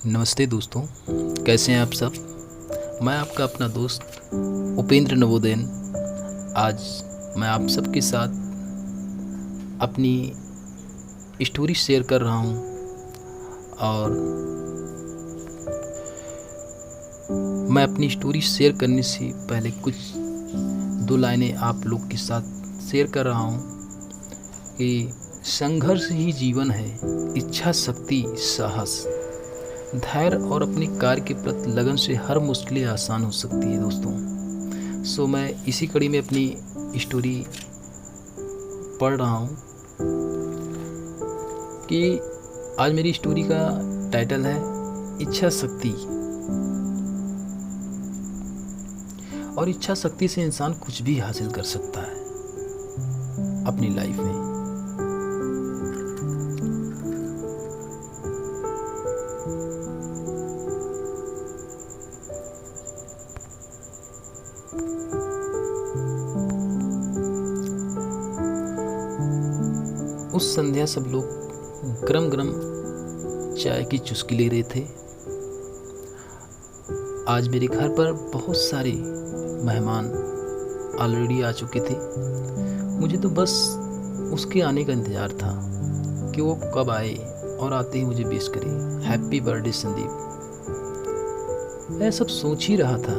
नमस्ते दोस्तों, कैसे हैं आप सब। मैं आपका अपना दोस्त उपेंद्र नवोदयन। आज मैं आप सबके साथ अपनी स्टोरी शेयर कर रहा हूं और मैं अपनी स्टोरी शेयर करने से पहले कुछ दो लाइनें आप लोग के साथ शेयर कर रहा हूं कि संघर्ष ही जीवन है, इच्छा शक्ति, साहस, धैर्य और अपने कार्य के प्रति लगन से हर मुश्किलें आसान हो सकती है दोस्तों। मैं इसी कड़ी में अपनी स्टोरी पढ़ रहा हूँ कि आज मेरी स्टोरी का टाइटल है इच्छा शक्ति। और इच्छा शक्ति से इंसान कुछ भी हासिल कर सकता है अपनी लाइफ में। उस संध्या सब लोग गरम गरम चाय की चुस्की ले रहे थे। आज मेरे घर पर बहुत सारे मेहमान ऑलरेडी आ चुके थे। मुझे तो बस उसके आने का इंतज़ार था कि वो कब आए और आते ही मुझे विश करे, हैप्पी बर्थडे संदीप। मैं सब सोच ही रहा था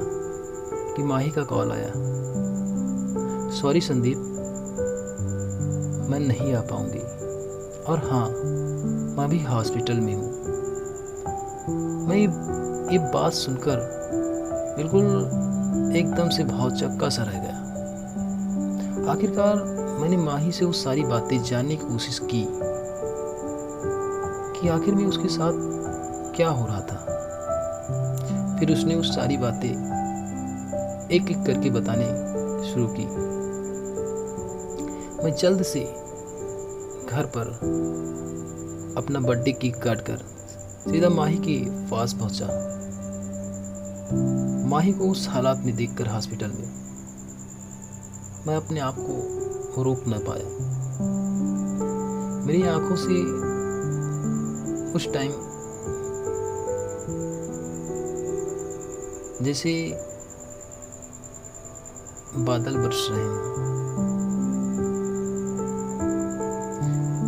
कि माही का कॉल आया। सॉरी संदीप, मैं नहीं आ पाऊंगी। और हाँ, मैं भी हॉस्पिटल में हूँ। मैं ये बात सुनकर बिल्कुल एकदम से भौचक्का सा रह गया। आखिरकार मैंने माही से वो सारी बातें जानने की कोशिश की कि आखिर में उसके साथ क्या हो रहा था। फिर उसने वो सारी बातें एक एक करके बताने शुरू की। मैं जल्द से घर पर अपना बर्थडे केक काट कर सीधा माही के पास पहुंचा। माही को उस हालात में देखकर हॉस्पिटल में मैं अपने आप को रोक न पाया। मेरी आंखों से उस टाइम जैसे बादल बरस रहे हैं।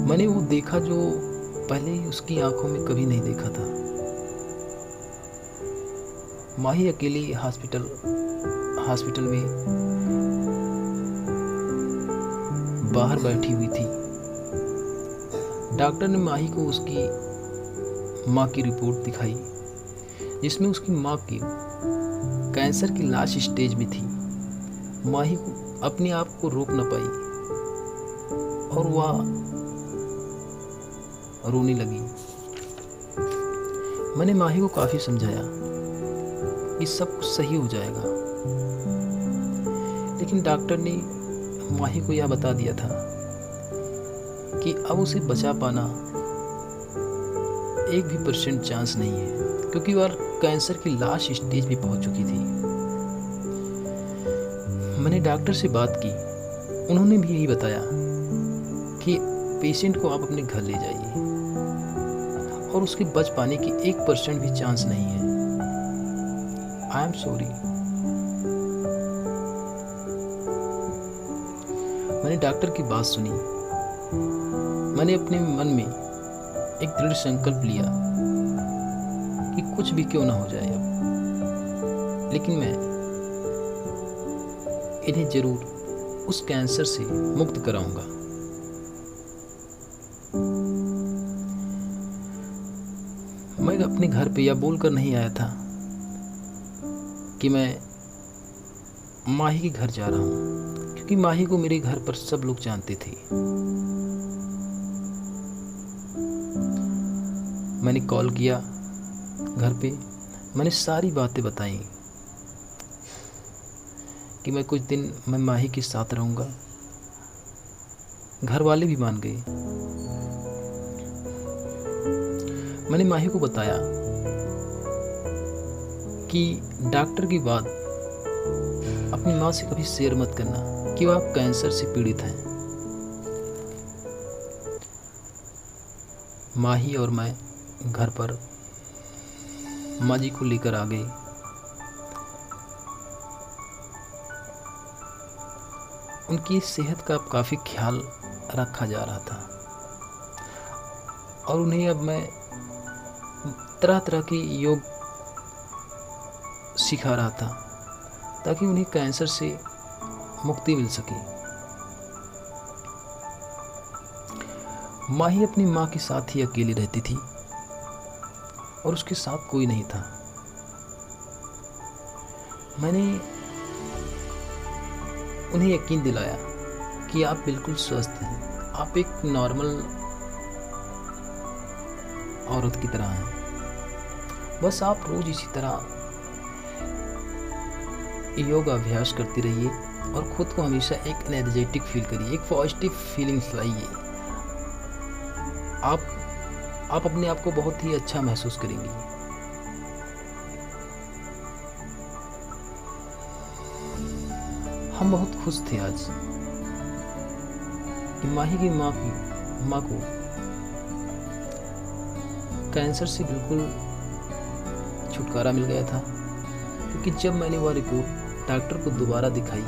मैंने वो देखा जो पहले ही उसकी आंखों में कभी नहीं देखा था। माही अकेली हॉस्पिटल में बाहर बैठी हुई थी। डॉक्टर ने माही को उसकी माँ की रिपोर्ट दिखाई, जिसमें उसकी माँ की कैंसर की लास्ट स्टेज में थी। माही को अपने आप को रोक न पाई और वह रोने लगी। मैंने माही को काफ़ी समझाया कि सब कुछ सही हो जाएगा, लेकिन डॉक्टर ने माही को यह बता दिया था कि अब उसे बचा पाना 1% चांस नहीं है, क्योंकि वह कैंसर की लास्ट स्टेज पे पहुंच चुकी थी। मैंने डॉक्टर से बात की, उन्होंने भी यही बताया कि पेशेंट को आप अपने घर ले जाइए और उसके बच पाने की 1% भी चांस नहीं है। I am sorry. मैंने डॉक्टर की बात सुनी। मैंने अपने मन में एक दृढ़ संकल्प लिया कि कुछ भी क्यों ना हो जाए अब, लेकिन मैं इन्हें जरूर उस कैंसर से मुक्त कराऊंगा। मैं अपने घर पे यह बोलकर नहीं आया था कि मैं माही के घर जा रहा हूँ, क्योंकि माही को मेरे घर पर सब लोग जानते थे। मैंने कॉल किया घर पे। मैंने सारी बातें बताई कि मैं कुछ दिन मैं माही के साथ रहूँगा। घर वाले भी मान गए। मैंने माही को बताया कि डॉक्टर की बात अपनी माँ से कभी शेयर मत करना कि वह कैंसर से पीड़ित हैं। माही और मैं घर पर माँ जी को लेकर आ गए। उनकी सेहत का काफ़ी ख्याल रखा जा रहा था और उन्हें अब मैं तरह तरह की योग सिखा रहा था ताकि उन्हें कैंसर से मुक्ति मिल सके। माही अपनी माँ के साथ ही अकेली रहती थी और उसके साथ कोई नहीं था। मैंने उन्हें यकीन दिलाया कि आप बिल्कुल स्वस्थ हैं, आप एक नॉर्मल औरत की तरह हैं, बस आप रोज़ इसी तरह योग अभ्यास करती रहिए और ख़ुद को हमेशा एक एनर्जेटिक फील करिए, एक पॉजिटिव फीलिंग्स लाइए। आप अपने आप को बहुत ही अच्छा महसूस करेंगी। हम बहुत खुश थे आज कि माही की माँ को कैंसर से बिल्कुल छुटकारा मिल गया था, क्योंकि जब मैंने वह रिपोर्ट डॉक्टर को दोबारा दिखाई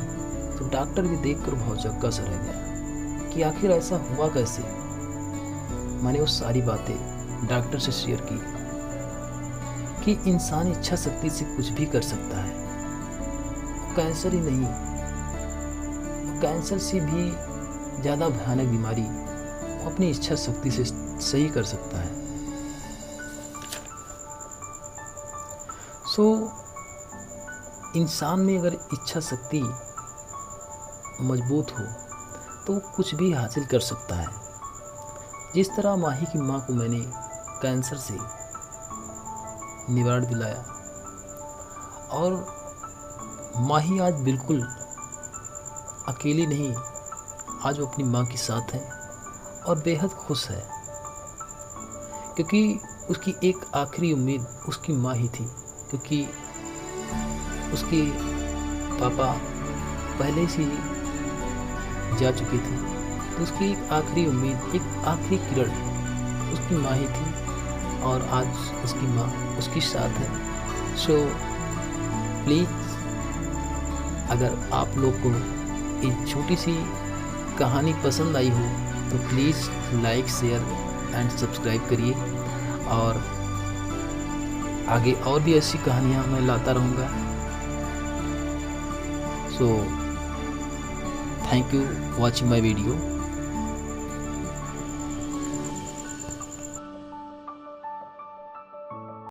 तो डॉक्टर भी देखकर भौचक्का सा रह गया कि आखिर ऐसा हुआ कैसे। मैंने वो सारी बातें डॉक्टर से शेयर की कि इंसान इच्छा शक्ति से कुछ भी कर सकता है, कैंसर ही नहीं, कैंसर से भी ज़्यादा भयानक बीमारी वो अपनी इच्छा शक्ति से सही कर सकता है। इंसान में अगर इच्छा शक्ति मजबूत हो तो वो कुछ भी हासिल कर सकता है। जिस तरह माही की माँ को मैंने कैंसर से निवारण दिलाया और माही आज बिल्कुल अकेली नहीं, आज वो अपनी माँ के साथ है और बेहद खुश है, क्योंकि उसकी एक आखिरी उम्मीद उसकी माँ ही थी, क्योंकि उसके पापा पहले से ही जा चुके थे। तो उसकी एक आखिरी उम्मीद, एक आखिरी किरण उसकी माँ ही थी और आज उसकी माँ उसके साथ है। सो प्लीज़, अगर आप लोग को एक छोटी सी कहानी पसंद आई हो तो please like, share and subscribe करिए और आगे और भी ऐसी कहानियाँ मैं लाता रहूँगा। So thank you for watching my video.